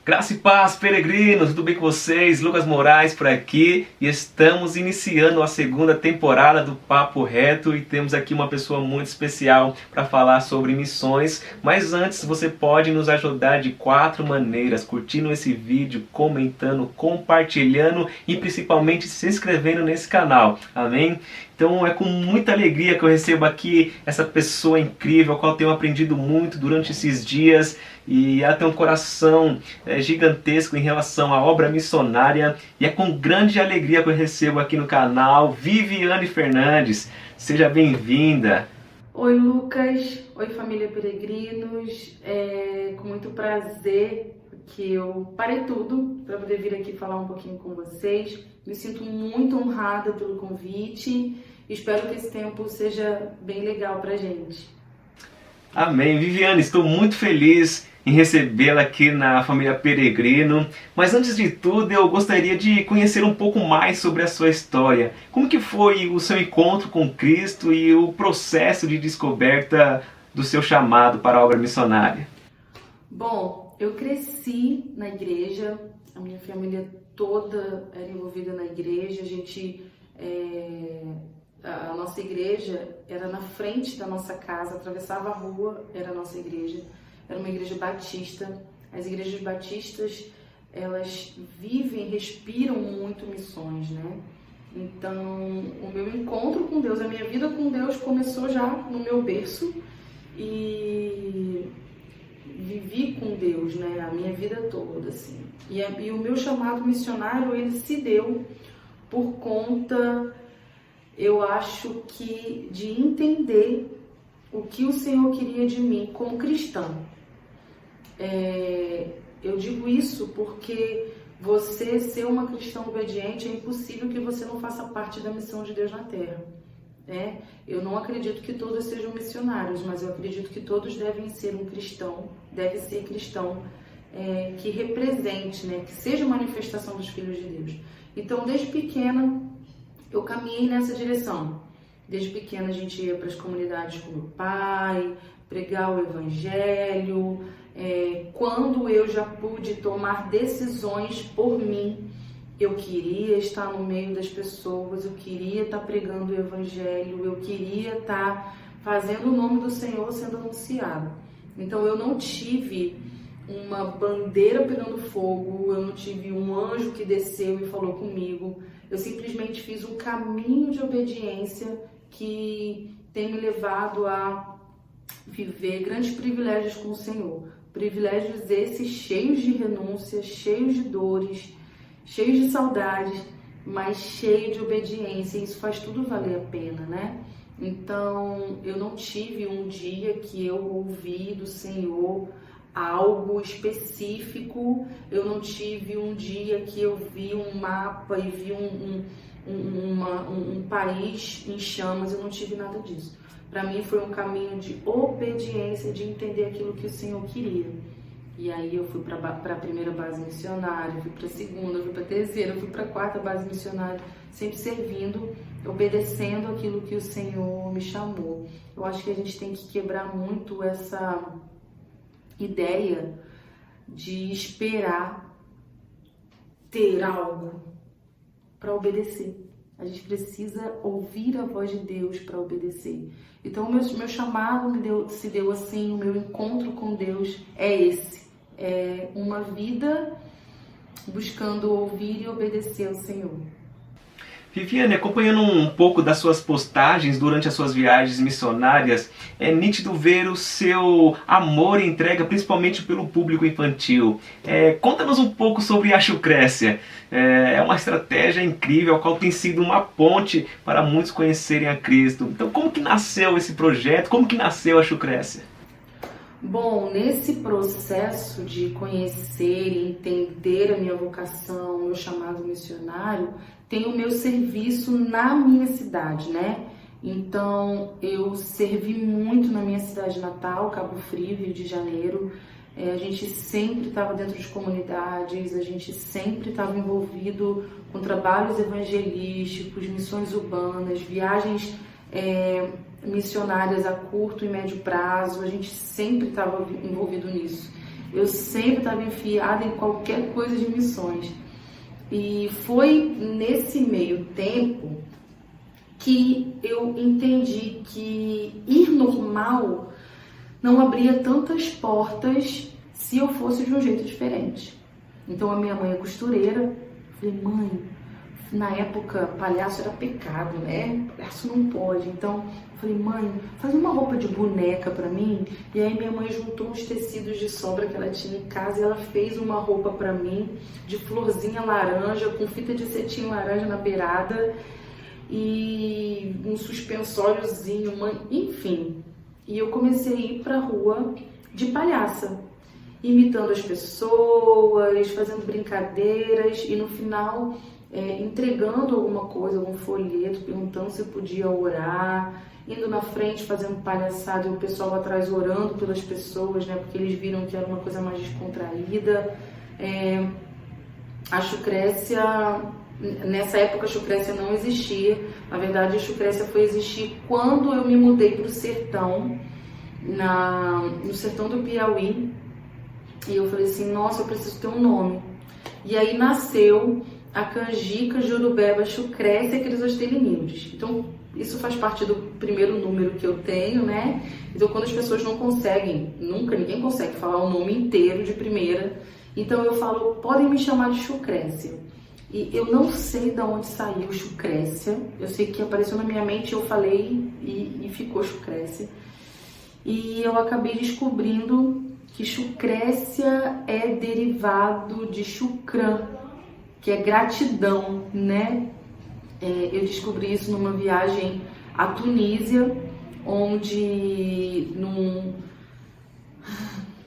Graça e paz, peregrinos, tudo bem com vocês? Lucas Moraes por aqui e estamos iniciando a segunda temporada do Papo Reto e temos aqui uma pessoa muito especial para falar sobre missões. Mas antes, você pode nos ajudar de 4 maneiras: curtindo esse vídeo, comentando, compartilhando e principalmente se inscrevendo nesse canal, amém? Então é com muita alegria que eu recebo aqui essa pessoa incrível, a qual tenho aprendido muito durante esses dias, e ela tem um coração gigantesco em relação à obra missionária, e é com grande alegria que eu recebo aqui no canal Viviane Fernandes. Seja bem-vinda! Oi Lucas, oi família Peregrinos, com muito prazer que eu parei tudo para poder vir aqui falar um pouquinho com vocês. Me sinto muito honrada pelo convite. Espero que esse tempo seja bem legal pra gente. Amém. Viviane, estou muito feliz em recebê-la aqui na família Peregrino. Mas antes de tudo, eu gostaria de conhecer um pouco mais sobre a sua história. Como que foi o seu encontro com Cristo e o processo de descoberta do seu chamado para a obra missionária? Bom, eu cresci na igreja, a minha família toda era envolvida na igreja. A nossa igreja era na frente da nossa casa, atravessava a rua, era a nossa igreja. Era uma igreja batista. As igrejas batistas, elas vivem, respiram muito missões, né? Então, o meu encontro com Deus, a minha vida com Deus começou já no meu berço e vivi com Deus, né? A minha vida toda, assim. E o meu chamado missionário, ele se deu por conta, eu acho que, de entender o que o Senhor queria de mim como cristã. Eu digo isso porque você ser uma cristã obediente, é impossível que você não faça parte da missão de Deus na Terra. Eu não acredito que todos sejam missionários, mas eu acredito que todos devem ser cristão que represente, né, que seja manifestação dos filhos de Deus. Então, desde pequena, eu caminhei nessa direção. Desde pequena a gente ia para as comunidades com meu pai, pregar o evangelho. Quando eu já pude tomar decisões por mim, eu queria estar no meio das pessoas, eu queria estar pregando o evangelho, eu queria estar fazendo o nome do Senhor sendo anunciado. Então eu não tive uma bandeira pegando fogo, eu não tive um anjo que desceu e falou comigo. Eu simplesmente fiz um caminho de obediência que tem me levado a viver grandes privilégios com o Senhor. Privilégios esses cheios de renúncias, cheios de dores, cheios de saudades, mas cheio de obediência. E isso faz tudo valer a pena, né? Então, eu não tive um dia que eu ouvi do Senhor algo específico. Eu não tive um dia que eu vi um mapa e vi um país em chamas. Eu não tive nada disso. Para mim foi um caminho de obediência, de entender aquilo que o Senhor queria. E aí eu fui para a primeira base missionária, fui para a segunda, fui para a terceira, fui para a quarta base missionária, sempre servindo, obedecendo aquilo que o Senhor me chamou. Eu acho que a gente tem que quebrar muito essa ideia de esperar ter algo para obedecer. A gente precisa ouvir a voz de Deus para obedecer. Então, o meu chamado se deu assim, o meu encontro com Deus é esse. É uma vida buscando ouvir e obedecer ao Senhor. Viviane, acompanhando um pouco das suas postagens durante as suas viagens missionárias, é nítido ver o seu amor e entrega, principalmente pelo público infantil. Conta-nos um pouco sobre a Chucrécia. É uma estratégia incrível, a qual tem sido uma ponte para muitos conhecerem a Cristo. Então, como que nasceu esse projeto? Como que nasceu a Chucrécia? Bom, nesse processo de conhecer e entender a minha vocação, o meu chamado missionário, tem o meu serviço na minha cidade, né? Então, eu servi muito na minha cidade natal, Cabo Frio, Rio de Janeiro. A gente sempre estava dentro de comunidades, a gente sempre estava envolvido com trabalhos evangelísticos, missões urbanas, viagens missionárias a curto e médio prazo, a gente sempre estava envolvido nisso. Eu sempre estava enfiada em qualquer coisa de missões. E foi nesse meio tempo que eu entendi que ir normal não abria tantas portas se eu fosse de um jeito diferente. Então a minha mãe é costureira, eu falei, mãe, na época palhaço era pecado, né? Palhaço não pode. Então eu falei, mãe, faz uma roupa de boneca pra mim. E aí minha mãe juntou uns tecidos de sobra que ela tinha em casa e ela fez uma roupa pra mim de florzinha laranja, com fita de cetim laranja na beirada e um suspensóriozinho, enfim. E eu comecei a ir pra rua de palhaça, imitando as pessoas, fazendo brincadeiras e no final entregando alguma coisa, algum folheto, perguntando se podia orar, indo na frente fazendo palhaçada e o pessoal atrás orando pelas pessoas, né, porque eles viram que era uma coisa mais descontraída. A Chucrécia, nessa época a Chucrécia não existia, na verdade a Chucrécia foi existir quando eu me mudei para o sertão, no sertão do Piauí, e eu falei assim, nossa, eu preciso ter um nome. E aí nasceu a Canjica Jurubeba Chucrécia Crisostelinildes. Então, isso faz parte do primeiro número que eu tenho, né? Então, quando as pessoas não conseguem, ninguém consegue falar o nome inteiro de primeira, então eu falo, podem me chamar de Chucrécia. E eu não sei de onde saiu Chucrécia, eu sei que apareceu na minha mente, eu falei e ficou Chucrécia. E eu acabei descobrindo que Chucrécia é derivado de chucrã, que é gratidão, né? Eu descobri isso numa viagem à Tunísia, onde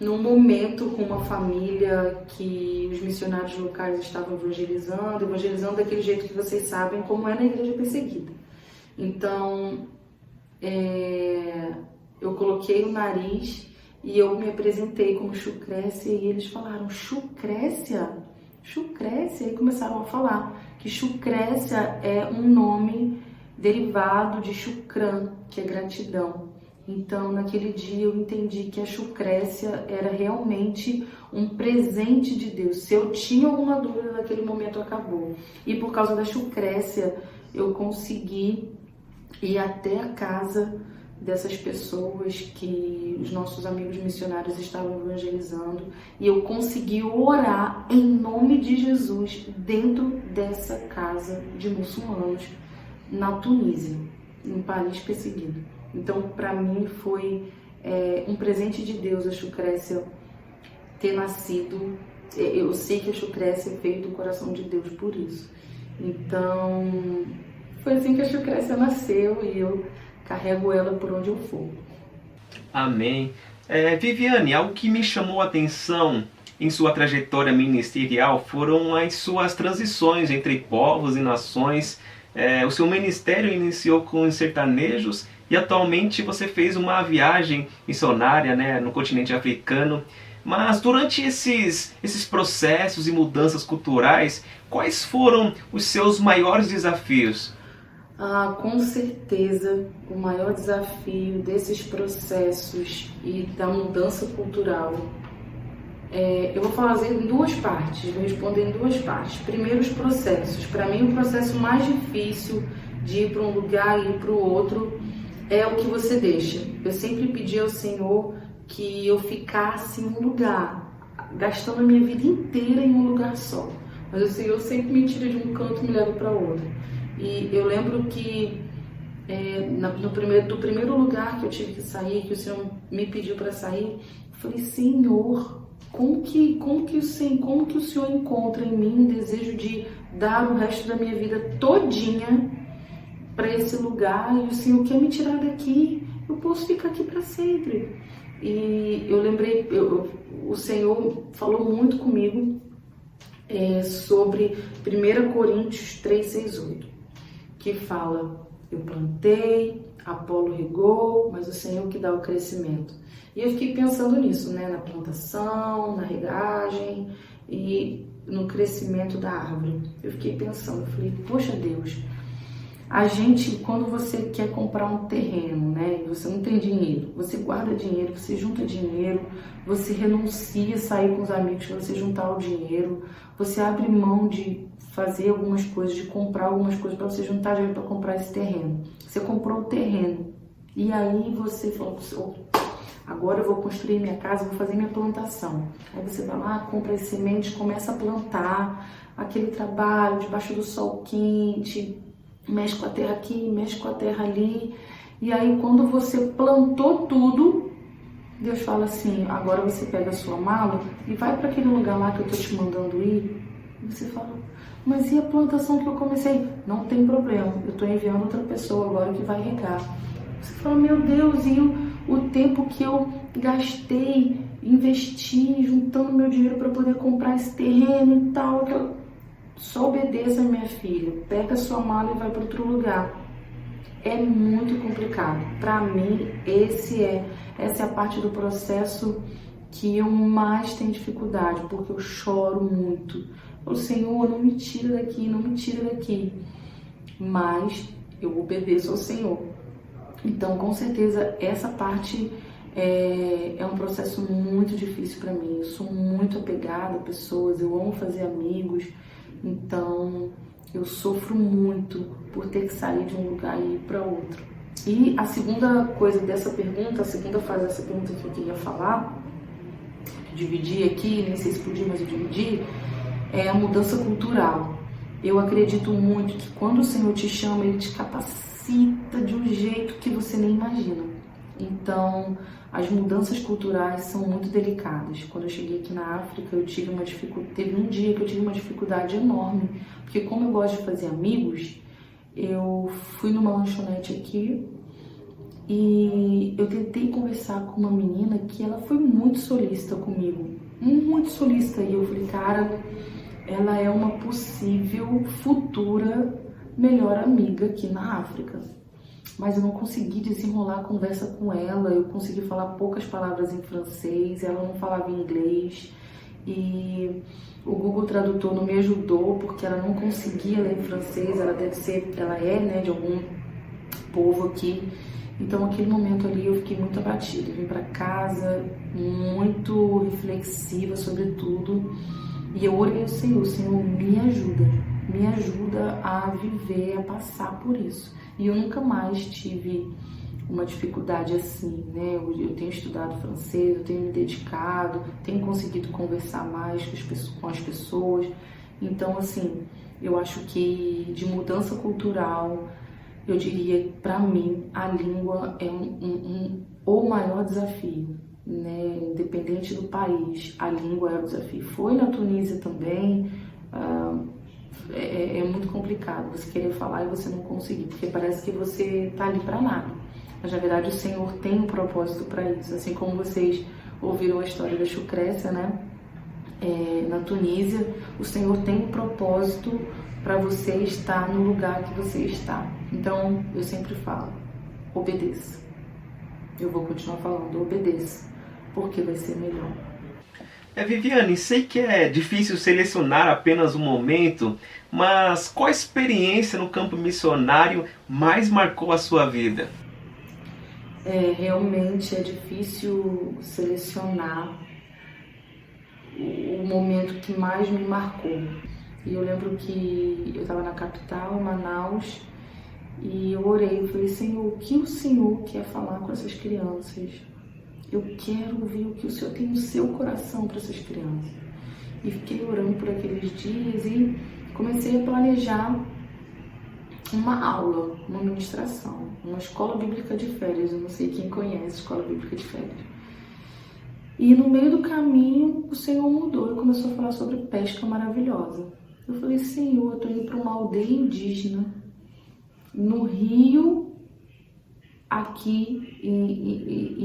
num momento com uma família que os missionários locais estavam evangelizando daquele jeito que vocês sabem como é na igreja perseguida. Então, eu coloquei o nariz e eu me apresentei como Chucrécia e eles falaram, Chucrécia? Chucrécia? E começaram a falar que Chucrécia é um nome derivado de chucrã, que é gratidão. Então, naquele dia eu entendi que a Chucrécia era realmente um presente de Deus. Se eu tinha alguma dúvida naquele momento, acabou. E por causa da Chucrécia, eu consegui ir até a casa dessas pessoas que os nossos amigos missionários estavam evangelizando e eu consegui orar em nome de Jesus dentro dessa casa de muçulmanos na Tunísia, em Paris perseguido. Então, para mim foi um presente de Deus a Chucrécia ter nascido. Eu sei que a Chucrécia veio do coração de Deus por isso. Então, foi assim que a Chucrécia nasceu e eu carrego ela por onde eu for. Amém. Viviane, algo que me chamou a atenção em sua trajetória ministerial foram as suas transições entre povos e nações. O seu ministério iniciou com os sertanejos e atualmente você fez uma viagem missionária, né, no continente africano. Mas durante esses processos e mudanças culturais, quais foram os seus maiores desafios? Com certeza, o maior desafio desses processos e da mudança cultural, eu vou fazer em duas partes, vou responder em duas partes. Primeiro, os processos. Para mim, o processo mais difícil de ir para um lugar e ir para o outro é o que você deixa. Eu sempre pedi ao Senhor que eu ficasse em um lugar, gastando a minha vida inteira em um lugar só. Mas o Senhor sempre me tira de um canto e me leva para outro. E eu lembro que do primeiro lugar que eu tive que sair, que o Senhor me pediu para sair, eu falei, Senhor, como que o Senhor encontra em mim o desejo de dar o resto da minha vida todinha para esse lugar e o Senhor quer me tirar daqui, eu posso ficar aqui para sempre. E eu lembrei, o Senhor falou muito comigo sobre 1 Coríntios 3, 6, 8. Que fala, eu plantei, Apolo regou, mas o Senhor que dá o crescimento. E eu fiquei pensando nisso, né? Na plantação, na regagem e no crescimento da árvore. Eu fiquei pensando, eu falei, poxa Deus, A gente, quando você quer comprar um terreno, né, e você não tem dinheiro, você guarda dinheiro, você junta dinheiro, você renuncia a sair com os amigos para você juntar o dinheiro, você abre mão de fazer algumas coisas, de comprar algumas coisas para você juntar dinheiro para comprar esse terreno. Você comprou o terreno e aí você falou, agora eu vou construir minha casa, vou fazer minha plantação. Aí você vai lá, compra as sementes, começa a plantar, aquele trabalho debaixo do sol quente, mexe com a terra aqui, mexe com a terra ali. E aí quando você plantou tudo, Deus fala assim, agora você pega a sua mala e vai para aquele lugar lá que eu tô te mandando ir. E você fala, mas e a plantação que eu comecei? Não tem problema, eu tô enviando outra pessoa agora que vai regar. Você fala, meu Deus, e o tempo que eu gastei, investi, juntando meu dinheiro para poder comprar esse terreno e tal. Só obedeça, minha filha. Pega sua mala e vai para outro lugar. É muito complicado. Para mim, essa é a parte do processo que eu mais tenho dificuldade, porque eu choro muito. O Senhor, não me tira daqui, não me tira daqui. Mas eu obedeço ao Senhor. Então, com certeza, essa parte é um processo muito difícil para mim. Eu sou muito apegada a pessoas, eu amo fazer amigos. Então, eu sofro muito por ter que sair de um lugar e ir para outro. E a segunda coisa dessa pergunta, a segunda fase dessa pergunta que eu queria falar, dividir aqui, nem sei se podia, mas eu dividi, é a mudança cultural. Eu acredito muito que quando o Senhor te chama, Ele te capacita de um jeito que você nem imagina. Então, as mudanças culturais são muito delicadas. Quando eu cheguei aqui na África, teve um dia que eu tive uma dificuldade enorme, porque como eu gosto de fazer amigos, eu fui numa lanchonete aqui e eu tentei conversar com uma menina que ela foi muito solícita comigo, muito solícita, e eu falei, cara, ela é uma possível futura melhor amiga aqui na África. Mas eu não consegui desenrolar a conversa com ela, eu consegui falar poucas palavras em francês, ela não falava inglês, e o Google Tradutor não me ajudou porque ela não conseguia ler em francês, ela é, né, de algum povo aqui. Então, naquele momento ali, eu fiquei muito abatida, eu vim para casa muito reflexiva sobre tudo, e eu orei ao Senhor, Senhor, me ajuda a viver, a passar por isso. E eu nunca mais tive uma dificuldade assim, né? Eu tenho estudado francês, eu tenho me dedicado, tenho conseguido conversar mais com as pessoas. Então, assim, eu acho que de mudança cultural, eu diria, para mim, a língua é o maior desafio, né? Independente do país, a língua é o desafio. Foi na Tunísia também. É muito complicado você querer falar e você não conseguir, porque parece que você tá ali para nada. Mas na verdade o Senhor tem um propósito para isso, assim como vocês ouviram a história da Chucrécia, né? Na Tunísia, o Senhor tem um propósito para você estar no lugar que você está. Então eu sempre falo, obedeça. Eu vou continuar falando, obedeça, porque vai ser melhor. Viviane, sei que é difícil selecionar apenas um momento, mas qual experiência no campo missionário mais marcou a sua vida? Realmente é difícil selecionar o momento que mais me marcou. E eu lembro que eu estava na capital, Manaus, e eu orei, eu falei, Senhor, o que o Senhor quer falar com essas crianças? Eu quero ouvir o que o Senhor tem no seu coração para essas crianças. E fiquei orando por aqueles dias e comecei a planejar uma aula, uma ministração, uma escola bíblica de férias. Eu não sei quem conhece escola bíblica de férias. E no meio do caminho, o Senhor mudou e começou a falar sobre pesca maravilhosa. Eu falei, Senhor, eu estou indo para uma aldeia indígena, no Rio, aqui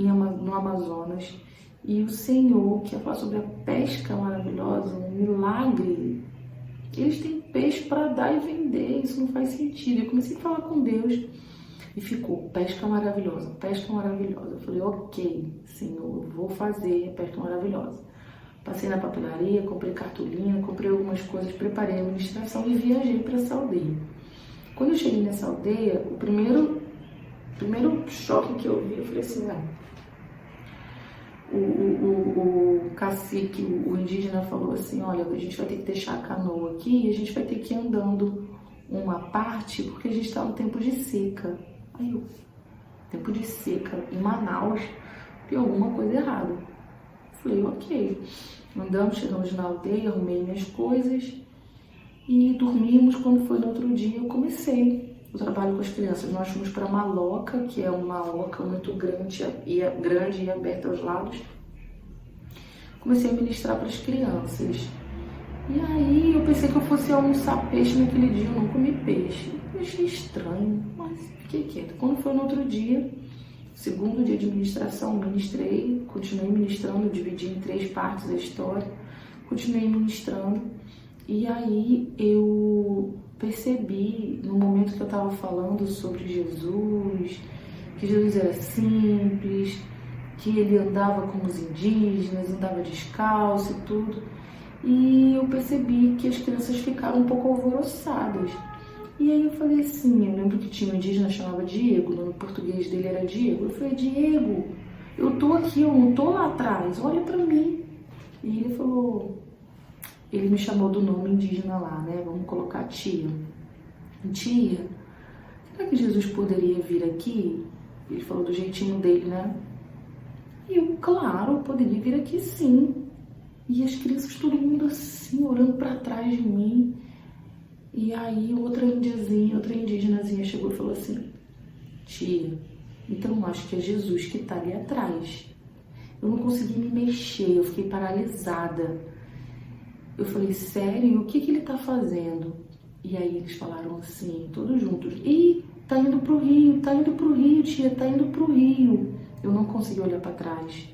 no Amazonas, e o Senhor quer falar sobre a pesca maravilhosa, um milagre. Eles têm peixe para dar e vender, isso não faz sentido. Eu comecei a falar com Deus e ficou pesca maravilhosa, pesca maravilhosa. Eu falei, ok, Senhor, eu vou fazer a pesca maravilhosa. Passei na papelaria, comprei cartolina, comprei algumas coisas, preparei a administração e viajei para essa aldeia. Quando eu cheguei nessa aldeia, o primeiro choque que eu vi, eu falei assim, o cacique, o indígena falou assim, olha, a gente vai ter que deixar a canoa aqui e a gente vai ter que ir andando uma parte porque a gente está no tempo de seca. Aí eu, tempo de seca em Manaus, tem alguma coisa errada. Falei, ok. Andamos, chegamos na aldeia, arrumei minhas coisas e dormimos. Quando foi no outro dia, eu comecei o trabalho com as crianças. Nós fomos para Maloca, que é uma oca muito grande e aberta aos lados. Comecei a ministrar para as crianças. E aí eu pensei que eu fosse almoçar peixe naquele dia, eu não comi peixe. Eu achei estranho, mas fiquei quieta. Quando foi no outro dia, segundo dia de ministração, ministrei, continuei ministrando, dividi em 3 partes a história, continuei ministrando. E aí eu percebi, no momento que eu estava falando sobre Jesus, que Jesus era simples, que ele andava com os indígenas, andava descalço e tudo. E eu percebi que as crianças ficaram um pouco alvoroçadas. E aí eu falei assim, eu lembro que tinha um indígena chamava Diego, o nome português dele era Diego. Eu falei, Diego, eu tô aqui, eu não tô lá atrás, olha pra mim. E ele falou, ele me chamou do nome indígena lá, né? Vamos colocar tia. Tia, será que Jesus poderia vir aqui? Ele falou do jeitinho dele, né? E eu, claro, poderia vir aqui sim. E as crianças, todo mundo assim, olhando pra trás de mim. E aí outra indígenazinha chegou e falou assim, tia, então acho que é Jesus que tá ali atrás. Eu não consegui me mexer, eu fiquei paralisada. Eu falei, sério? O que ele tá fazendo? E aí eles falaram assim, todos juntos, ih, tá indo pro rio, tia, tá indo pro rio. Eu não consegui olhar pra trás.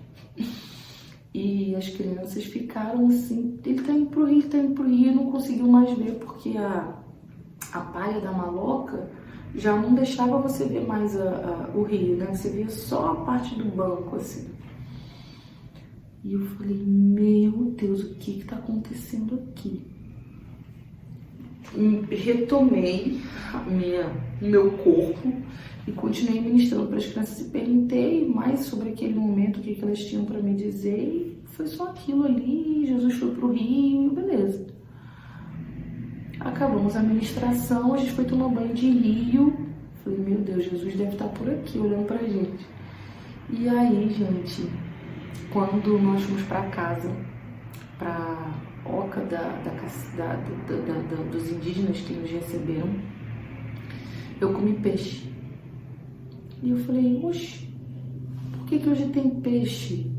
E as crianças ficaram assim, ele tá indo pro rio, não conseguiu mais ver, porque a palha da maloca já não deixava você ver mais o rio, né? Você via só a parte do banco, assim. E eu falei, meu Deus, o que tá acontecendo aqui? Retomei o meu corpo e continuei ministrando para as crianças e perguntei mais sobre aquele momento, o que elas tinham para me dizer, e foi só aquilo ali, Jesus foi pro rio, beleza. Acabamos a ministração, a gente foi tomar banho de rio, falei, meu Deus, Jesus deve estar por aqui olhando pra gente. E aí, gente, quando nós fomos para casa, pra oca dos indígenas que nos receberam, eu comi peixe. E eu falei, oxe, por que hoje tem peixe?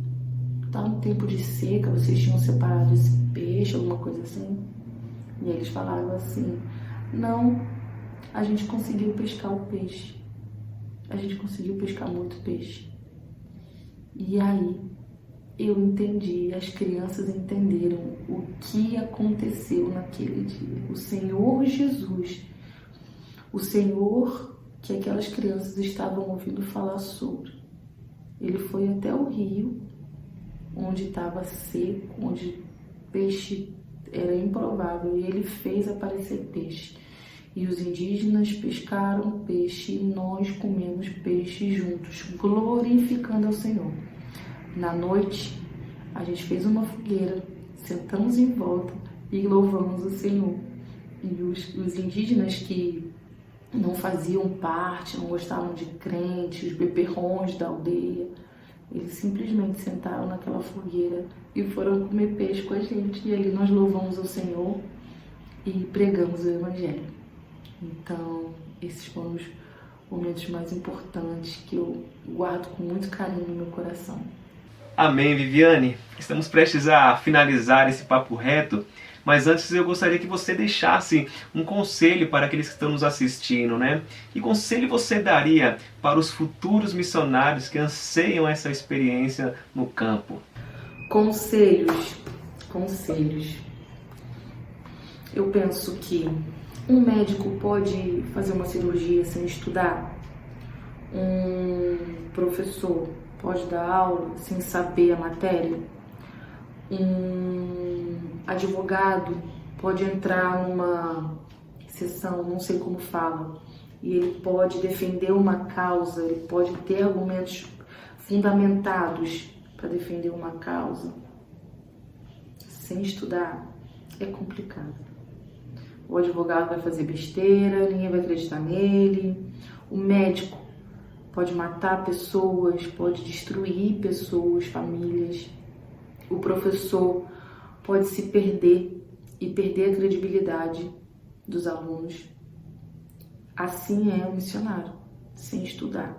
Tá no tempo de seca, vocês tinham separado esse peixe, alguma coisa assim? E eles falaram assim, não, a gente conseguiu pescar o peixe. A gente conseguiu pescar muito peixe. E aí eu entendi, as crianças entenderam o que aconteceu naquele dia. O Senhor Jesus, o Senhor que aquelas crianças estavam ouvindo falar sobre. Ele foi até o rio, onde estava seco, onde peixe era improvável, e ele fez aparecer peixe. E os indígenas pescaram peixe e nós comemos peixe juntos, glorificando ao Senhor. Na noite, a gente fez uma fogueira, sentamos em volta e louvamos o Senhor. E os indígenas que não faziam parte, não gostavam de crente, os beberrões da aldeia, eles simplesmente sentaram naquela fogueira e foram comer peixe com a gente. E ali nós louvamos ao Senhor e pregamos o Evangelho. Então, esses foram os momentos mais importantes que eu guardo com muito carinho no meu coração. Amém, Viviane. Estamos prestes a finalizar esse papo reto, mas antes eu gostaria que você deixasse um conselho para aqueles que estão nos assistindo, né? Que conselho você daria para os futuros missionários que anseiam essa experiência no campo? Conselhos. Eu penso que um médico pode fazer uma cirurgia sem estudar. Um professor pode dar aula sem saber a matéria. Um advogado pode entrar numa sessão, não sei como fala, e ele pode defender uma causa, ele pode ter argumentos fundamentados para defender uma causa, sem estudar, é complicado. O advogado vai fazer besteira, ninguém vai acreditar nele. O médico pode matar pessoas, pode destruir pessoas, famílias. O professor pode se perder e perder a credibilidade dos alunos. Assim é o missionário, sem estudar,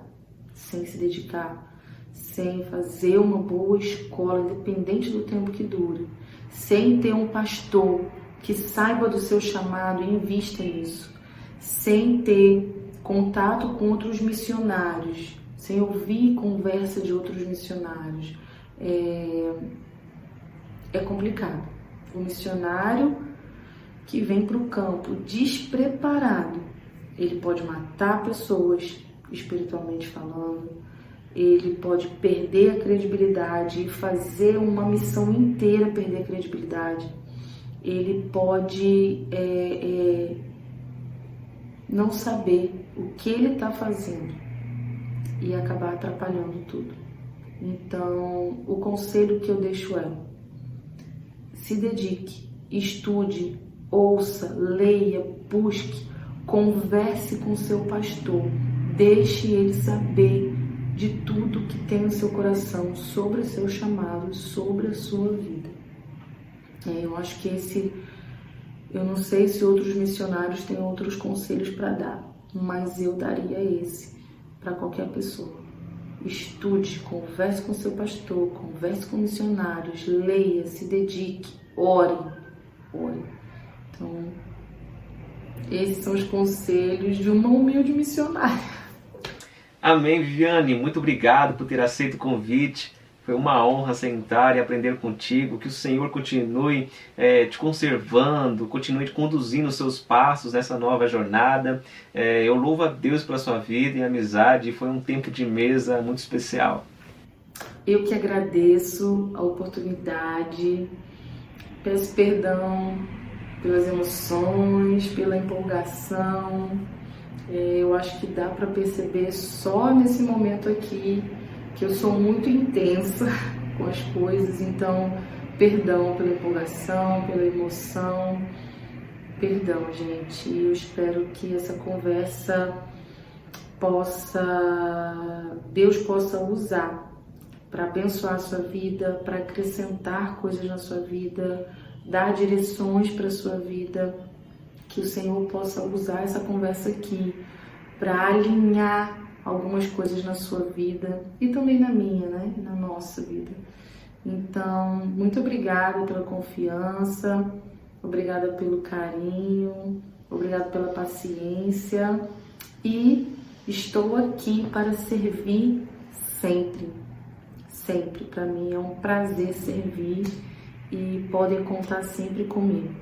sem se dedicar, sem fazer uma boa escola, independente do tempo que dura, sem ter um pastor que saiba do seu chamado e invista nisso, sem ter contato com outros missionários, sem ouvir conversa de outros missionários. É complicado. O missionário que vem para o campo despreparado, ele pode matar pessoas, espiritualmente falando, ele pode perder a credibilidade e fazer uma missão inteira perder a credibilidade. Ele pode não saber o que ele está fazendo e acabar atrapalhando tudo. Então, o conselho que eu deixo é: se dedique, estude, ouça, leia, busque, converse com seu pastor, deixe ele saber de tudo que tem no seu coração sobre o seu chamado, sobre a sua vida. Eu acho que eu não sei se outros missionários têm outros conselhos para dar, mas eu daria esse para qualquer pessoa. Estude, converse com seu pastor, converse com missionários, leia, se dedique, ore. Então, esses são os conselhos de uma humilde missionária. Amém, Viviane. Muito obrigado por ter aceito o convite. Foi uma honra sentar e aprender contigo. Que o Senhor continue te conservando, continue te conduzindo os seus passos nessa nova jornada. Eu louvo a Deus pela sua vida e amizade. Foi um tempo de mesa muito especial. Eu que agradeço a oportunidade. Peço perdão pelas emoções, pela empolgação. Eu acho que dá para perceber só nesse momento aqui que eu sou muito intensa com as coisas, então perdão pela empolgação, pela emoção, perdão, gente. Eu espero que essa conversa Deus possa usar para abençoar a sua vida, para acrescentar coisas na sua vida, dar direções para a sua vida, que o Senhor possa usar essa conversa aqui para alinhar algumas coisas na sua vida e também na minha, né? Na nossa vida. Então, muito obrigada pela confiança, obrigada pelo carinho, obrigada pela paciência e estou aqui para servir sempre. Sempre. Para mim é um prazer servir e podem contar sempre comigo.